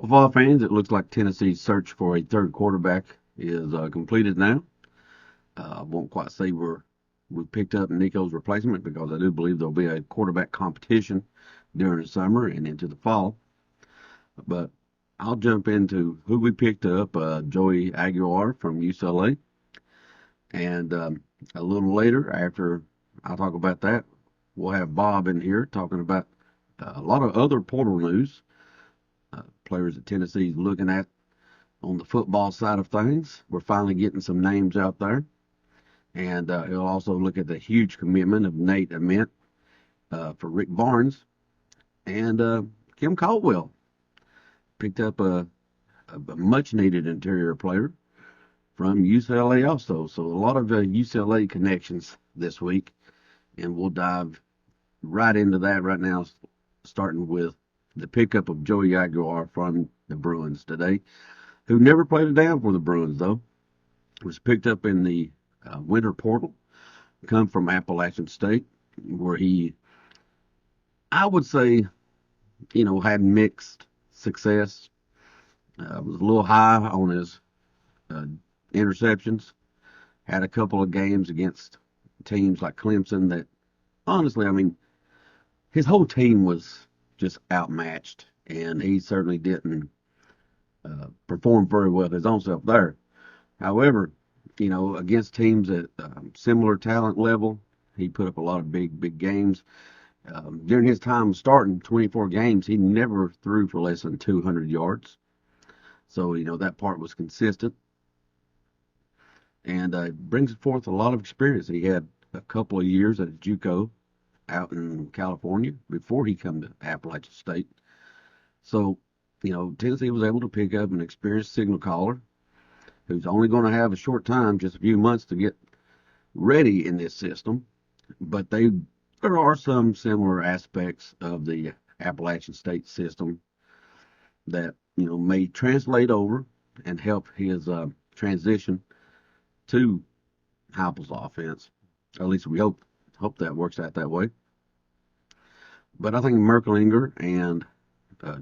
Football fans, it looks like Tennessee's search for a third quarterback is completed now. I won't quite say we picked up NICO's replacement because I do believe there'll be a quarterback competition during the summer and into the fall. But I'll jump into who we picked up, Joey Aguilar from UCLA. And a little later, after I talk about that, we'll have Bob in here talking about a lot of other portal news, players that Tennessee's looking at on the football side of things. We're finally getting some names out there. And he'll also look at the huge commitment of Nate Ament for Rick Barnes. And Kim Caldwell picked up a much-needed interior player from UCLA also. So a lot of UCLA connections this week. And we'll dive right into that right now, starting with the pickup of Joey Aguilar from the Bruins today, who never played a down for the Bruins, though. Was picked up in the winter portal, come from Appalachian State, where he, I would say, had mixed success. Was a little high on his interceptions. Had a couple of games against teams like Clemson that, honestly, I mean, his whole team was just outmatched, and he certainly didn't perform very well his own self there. However, against teams at similar talent level, he put up a lot of big games. During his time starting 24 games, he never threw for less than 200 yards. So, that part was consistent. And brings forth a lot of experience. He had a couple of years at JUCO out in California before he come to Appalachian State. So, Tennessee was able to pick up an experienced signal caller who's only going to have a short time, just a few months to get ready in this system. But there are some similar aspects of the Appalachian State system that, may translate over and help his transition to Heupel's offense. At least we hope that works out that way. But I think Merklinger and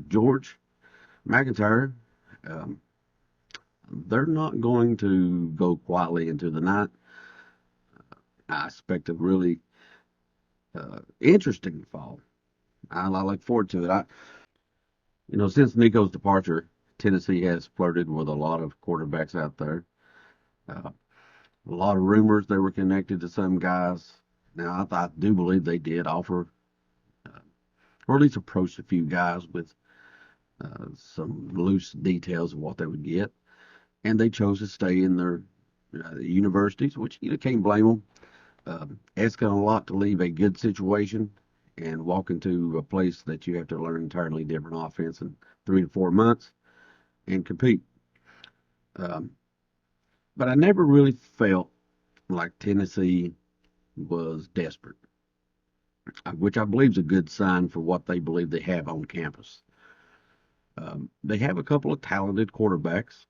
George McIntyre, they're not going to go quietly into the night. I expect a really interesting fall. I look forward to it. Since Nico's departure, Tennessee has flirted with a lot of quarterbacks out there. A lot of rumors they were connected to some guys. Now, I do believe they did offer, or at least approach a few guys with some loose details of what they would get. And they chose to stay in their universities, which can't blame them. Asking a lot to leave a good situation and walk into a place that you have to learn entirely different offense in 3 to 4 months and compete. But I never really felt like Tennessee was desperate, which I believe is a good sign for what they believe they have on campus. They have a couple of talented quarterbacks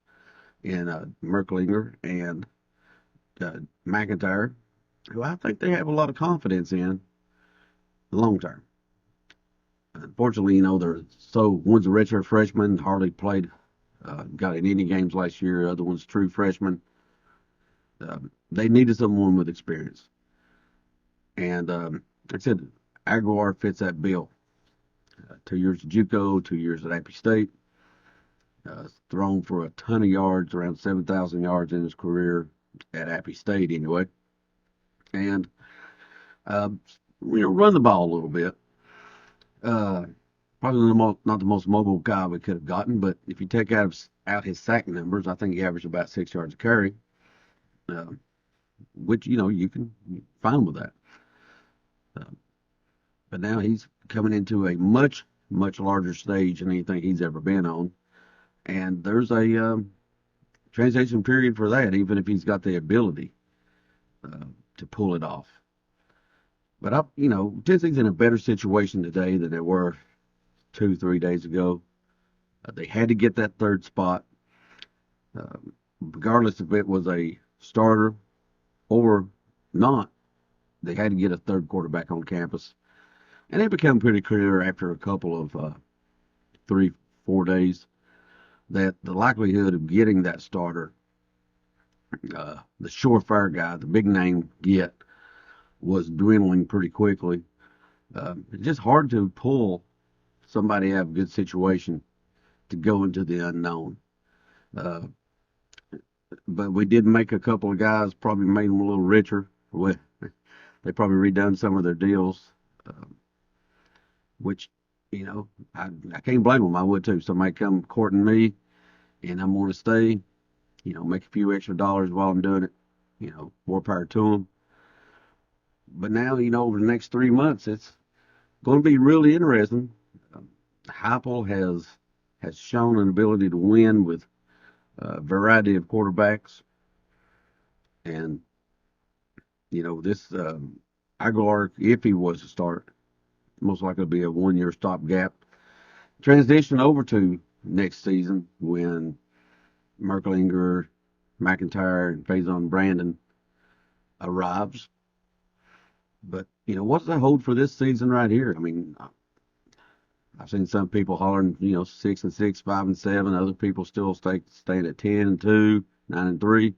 in Merklinger and McIntyre, who I think they have a lot of confidence in long term. Unfortunately, one's a redshirt freshman, hardly played, got in any games last year. Other one's true freshman. They needed someone with experience. And like I said, Aguilar fits that bill. 2 years at JUCO, 2 years at Appy State. Thrown for a ton of yards, around 7,000 yards in his career at Appy State anyway. And, run the ball a little bit. Probably not the most mobile guy we could have gotten, but if you take out his sack numbers, I think he averaged about 6 yards a carry, which, you can fine with that. But now he's coming into a much, much larger stage than anything he's ever been on. And there's a transition period for that, even if he's got the ability to pull it off. But Tennessee's in a better situation today than they were 2-3 days ago. They had to get that third spot, regardless if it was a starter or not. They had to get a third quarterback on campus, and it became pretty clear after a couple of 3-4 days that the likelihood of getting that starter, the surefire guy, the big name get, was dwindling pretty quickly. It's just hard to pull somebody out of a good situation to go into the unknown. Uh, but we did make a couple of guys, probably made them a little richer. They probably redone some of their deals, uh, which, I can't blame them. I would too. Somebody come courting me and I'm going to stay, make a few extra dollars while I'm doing it, more power to them. But now, over the next 3 months, it's going to be really interesting. Heupel has shown an ability to win with a variety of quarterbacks, and this Aguilar, if he was to start, most likely be a 1 year stopgap. Transition over to next season when Merklinger, McIntyre, and Faison Brandon arrives. But what's the hold for this season right here? I mean, I've seen some people hollering, 6-6, 5-7. Other people still staying at 10-2, 9-3.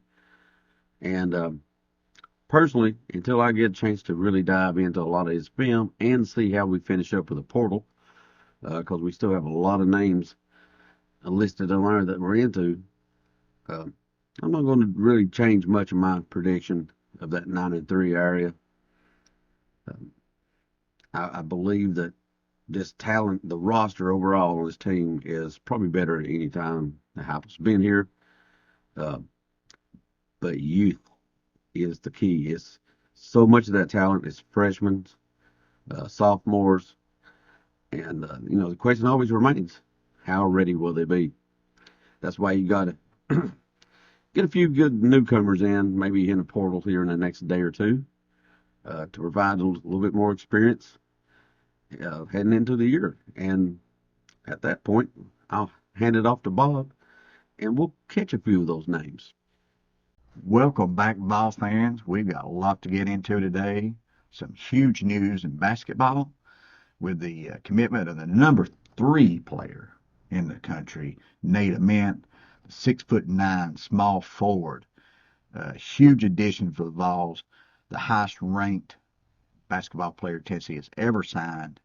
And personally, until I get a chance to really dive into a lot of his film and see how we finish up with the portal, because we still have a lot of names listed on there that we're into, uh, I'm not going to really change much of my prediction of that 9-3 area. I believe that this talent, the roster overall on this team is probably better at any time the Heupel's been here. But youth is the key. It's so much of that talent is freshmen, sophomores, and the question always remains: how ready will they be? That's why you got to get a few good newcomers in, maybe in a portal here in the next day or two, to provide a little bit more experience heading into the year. And at that point, I'll hand it off to Bob, and we'll catch a few of those names. Welcome back, Vols fans. We've got a lot to get into today. Some huge news in basketball with the commitment of the number 3 player in the country, Nate Ament, the 6'9" small forward. Huge addition for the Vols, the highest ranked basketball player Tennessee has ever signed.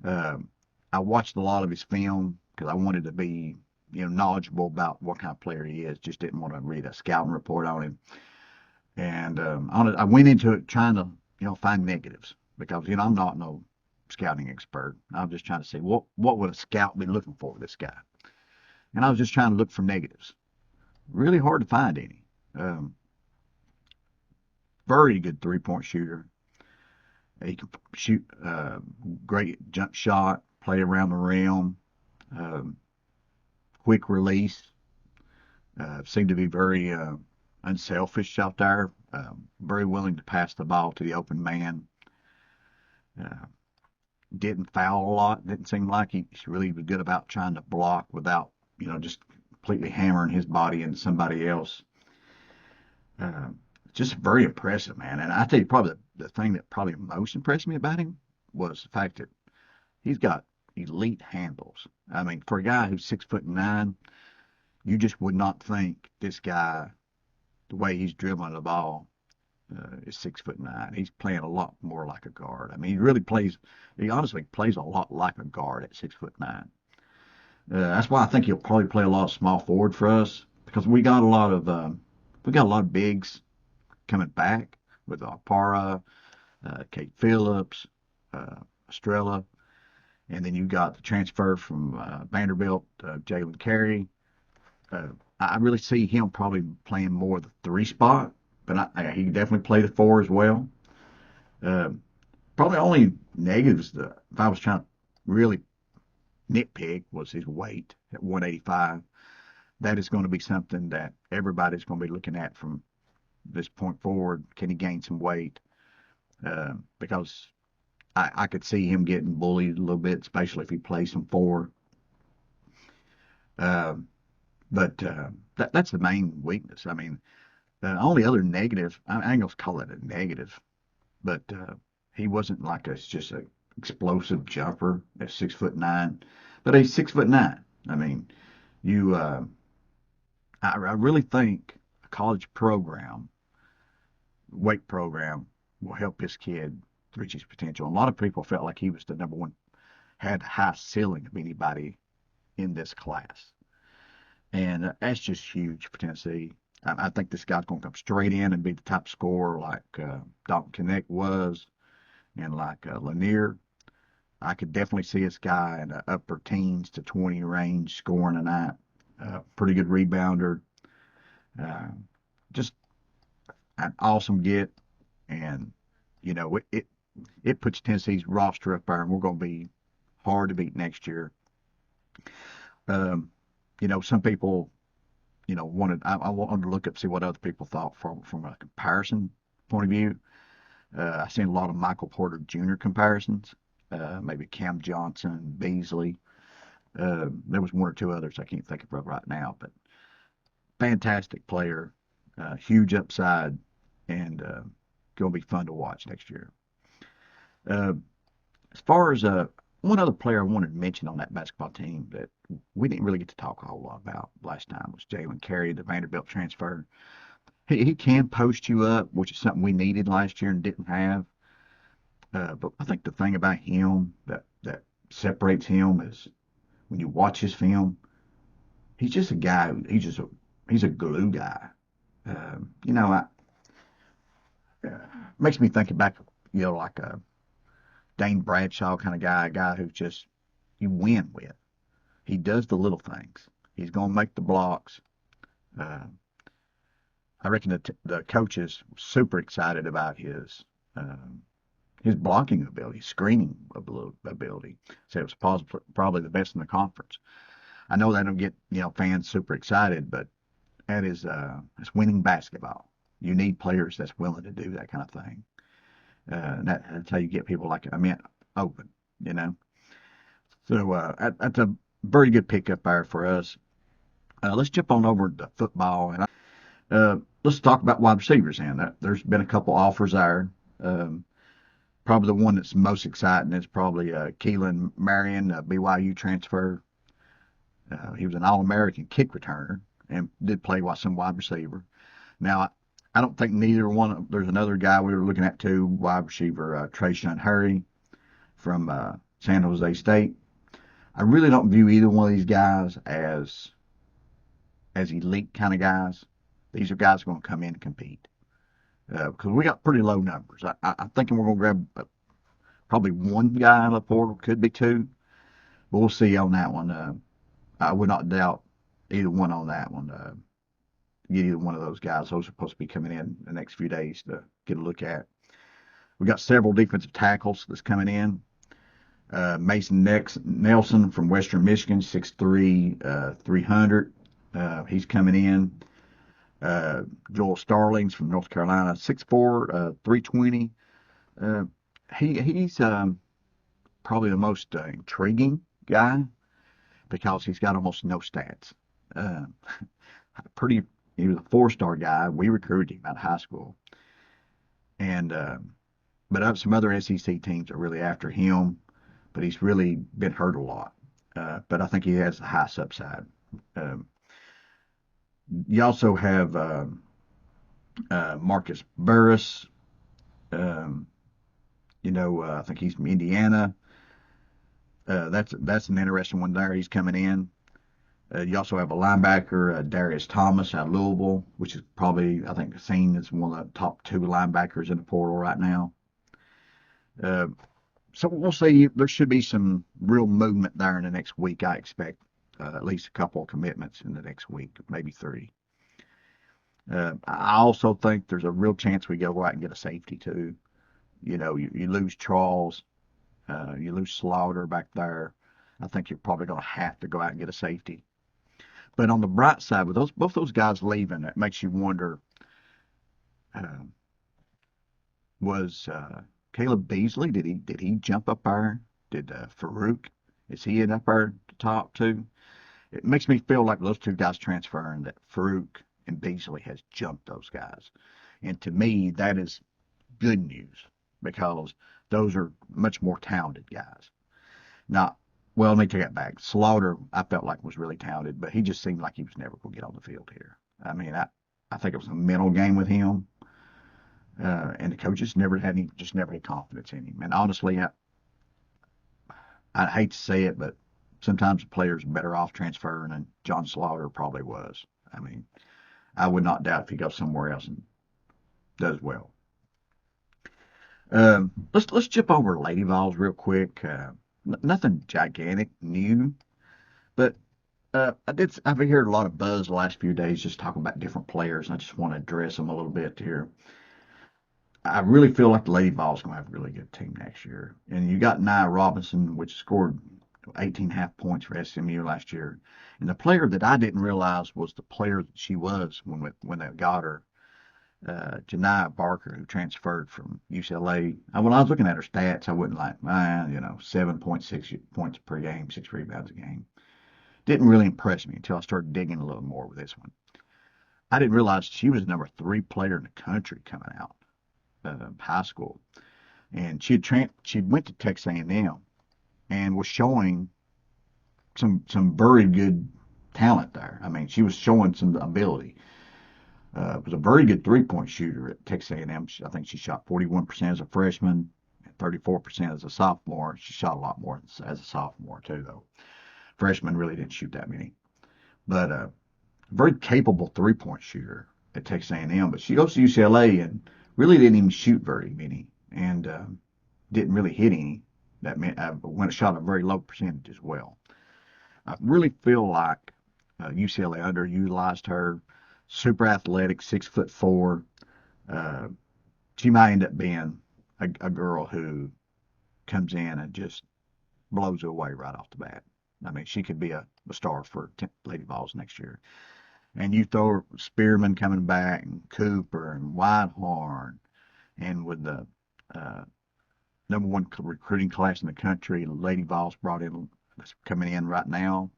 I watched a lot of his film because I wanted to be knowledgeable about what kind of player he is. Just didn't want to read a scouting report on him. And I went into it trying to find negatives because I'm not no scouting expert. I'm just trying to say what would a scout be looking for with this guy. And I was just trying to look for negatives. Really hard to find any. Very good 3-point shooter. He can shoot great jump shot, play around the rim, quick release. Seemed to be very unselfish out there. Very willing to pass the ball to the open man. Didn't foul a lot. Didn't seem like he really was good about trying to block without just completely hammering his body into somebody else. Just very impressive, man. And I tell you, probably the thing that probably most impressed me about him was the fact that he's got elite handles. I mean, for a guy who's 6'9", you just would not think this guy, the way he's dribbling the ball, is 6'9". He's playing a lot more like a guard. I mean, he honestly plays a lot like a guard at 6'9". That's why I think he'll probably play a lot of small forward for us because we got a lot of bigs coming back with Para, Kate Phillips, Estrella, and then you got the transfer from Vanderbilt, Jalen Carey. I really see him probably playing more the 3 spot, but he can definitely play the 4 as well. Probably only negatives, if I was trying to really nitpick, was his weight at 185. That is going to be something that everybody's going to be looking at from this point forward. Can he gain some weight? Because I could see him getting bullied a little bit, especially if he plays some 4. But that's the main weakness. I mean, the only other negative, I ain't gonna call it a negative, but he wasn't like just an explosive jumper at 6'9", but he's 6'9". I mean, You, I really think a college program, weight program, will help this kid reach his potential. A lot of people felt like he was the number one, had the highest ceiling of anybody in this class. And that's just huge for Tennessee. I think this guy's going to come straight in and be the top scorer like Dalton Connect was and like Lanier. I could definitely see this guy in the upper teens to 20 range scoring a night. Pretty good rebounder. Uh, just an awesome get. And, you know, it puts Tennessee's roster up there, and we're going to be hard to beat next year. You know, some people, you know, I wanted to look up, see what other people thought from a comparison point of view. I've seen a lot of Michael Porter Jr. comparisons, maybe Cam Johnson, Beasley. There was one or two others I can't think of right now, but fantastic player, huge upside, and going to be fun to watch next year. As far as one other player I wanted to mention on that basketball team that we didn't really get to talk a whole lot about last time was Jalen Carey, the Vanderbilt transfer. He can post you up, which is something we needed last year and didn't have. But I think the thing about him that separates him is when you watch his film, he's just a guy. He's a glue guy. You know, makes me think back, you know, like a Dane Bradshaw kind of guy, a guy who's just you win with. He does the little things. He's going to make the blocks. I reckon the coaches were super excited about his blocking ability, screening ability. So it was probably the best in the conference. I know that don't get, you know, fans super excited, but that is it's winning basketball. You need players that's willing to do that kind of thing. That's how you get people like Ament open, you know. So that's a very good pickup there for us. Let's jump on over to football, and let's talk about wide receivers. There's been a couple offers there. Probably the one that's most exciting is probably Keelan Marion, BYU transfer. He was an All-American kick returner and did play some wide receiver. Now, I don't think neither one. There's another guy we were looking at too, wide receiver Trayshawn Hurry from San Jose State. I really don't view either one of these guys as elite kind of guys. These are guys going to come in and compete because we got pretty low numbers. I'm thinking we're going to grab probably one guy in the portal, could be two, but we'll see on that one. I would not doubt either one on that one. Get either one of those guys. Those are supposed to be coming in the next few days to get a look at. We got several defensive tackles that's coming in. Mason Nelson from Western Michigan, 6'3", 300. He's coming in. Joel Starlings from North Carolina, 6'4", 320. He's probably the most intriguing guy because he's got almost no stats. He was a 4-star guy. We recruited him out of high school. And but some other SEC teams are really after him, but he's really been hurt a lot. But I think he has a high upside. You also have Marcus Burris. I think he's from Indiana. That's an interesting one there. He's coming in. You also have a linebacker, Darius Thomas out of Louisville, which is probably, I think, seen as one of the top 2 linebackers in the portal right now. So we'll see. There should be some real movement there in the next week. I expect at least a couple of commitments in the next week, maybe 3. I also think there's a real chance we go out and get a safety too. You know, you lose Charles, you lose Slaughter back there. I think you're probably going to have to go out and get a safety. But on the bright side, with both those guys leaving, it makes you wonder, was Caleb Beasley, did he jump up there? Did Farouk, is he in up there at the top too? It makes me feel like those 2 guys transferring, that Farouk and Beasley has jumped those guys. And to me, that is good news because those are much more talented guys. Now, Well, let me take that back. Slaughter, I felt like was really talented, but he just seemed like he was never going to get on the field here. I mean, I think it was a mental game with him, and the coaches never had confidence in him. And honestly, I hate to say it, but sometimes the players are better off transferring, and John Slaughter probably was. I mean, I would not doubt if he goes somewhere else and does well. Let's jump over Lady Vols real quick. Nothing gigantic new, but I've heard a lot of buzz the last few days just talking about different players, and I just want to address them a little bit here. I really feel like the Lady Vols going to have a really good team next year. And you got Nia Robinson, which scored 18.5 points for SMU last year. And the player that I didn't realize was the player that she was when they got her, Janiah Barker, who transferred from UCLA. When I was looking at her stats, I wasn't like, 7.6 points per game, 6 rebounds a game. Didn't really impress me until I started digging a little more with this one. I didn't realize she was the number 3 player in the country coming out of high school, and she went to Texas A&M and was showing some very good talent there. I mean, she was showing some ability. Was a very good 3-point shooter at Texas A&M. I think she shot 41% as a freshman, 34% as a sophomore. She shot a lot more as a sophomore too, though. Freshman really didn't shoot that many, but very capable 3-point shooter at Texas A&M. But she goes to UCLA and really didn't even shoot very many, and didn't really hit any. That meant shot a very low percentage as well. I really feel like UCLA underutilized her. Super athletic, 6'4". She might end up being a girl who comes in and just blows it away right off the bat. I mean, she could be a star for Lady Vols next year. And you throw Spearman coming back, and Cooper, and Whitehorn, and with the number 1 recruiting class in the country, Lady Vols brought in, that's coming in right now.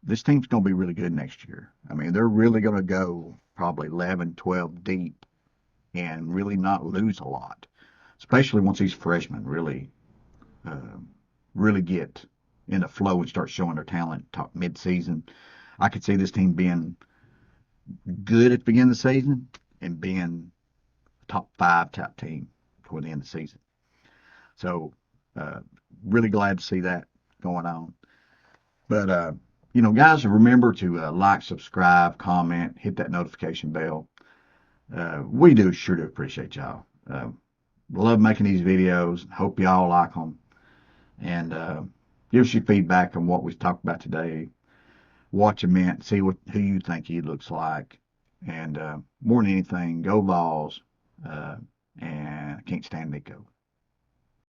This team's going to be really good next year. I mean, they're really going to go probably 11, 12 deep and really not lose a lot, especially once these freshmen really get in the flow and start showing their talent mid-season. I could see this team being good at the beginning of the season and being a top 5 type team toward the end of the season. So, really glad to see that going on. But, guys, remember to like, subscribe, comment, hit that notification bell. We sure do appreciate y'all. Love making these videos. Hope y'all like them. And give us your feedback on what we talked about today. Watch Ament, see who you think he looks like. And more than anything, go Vols. And I can't stand NICO.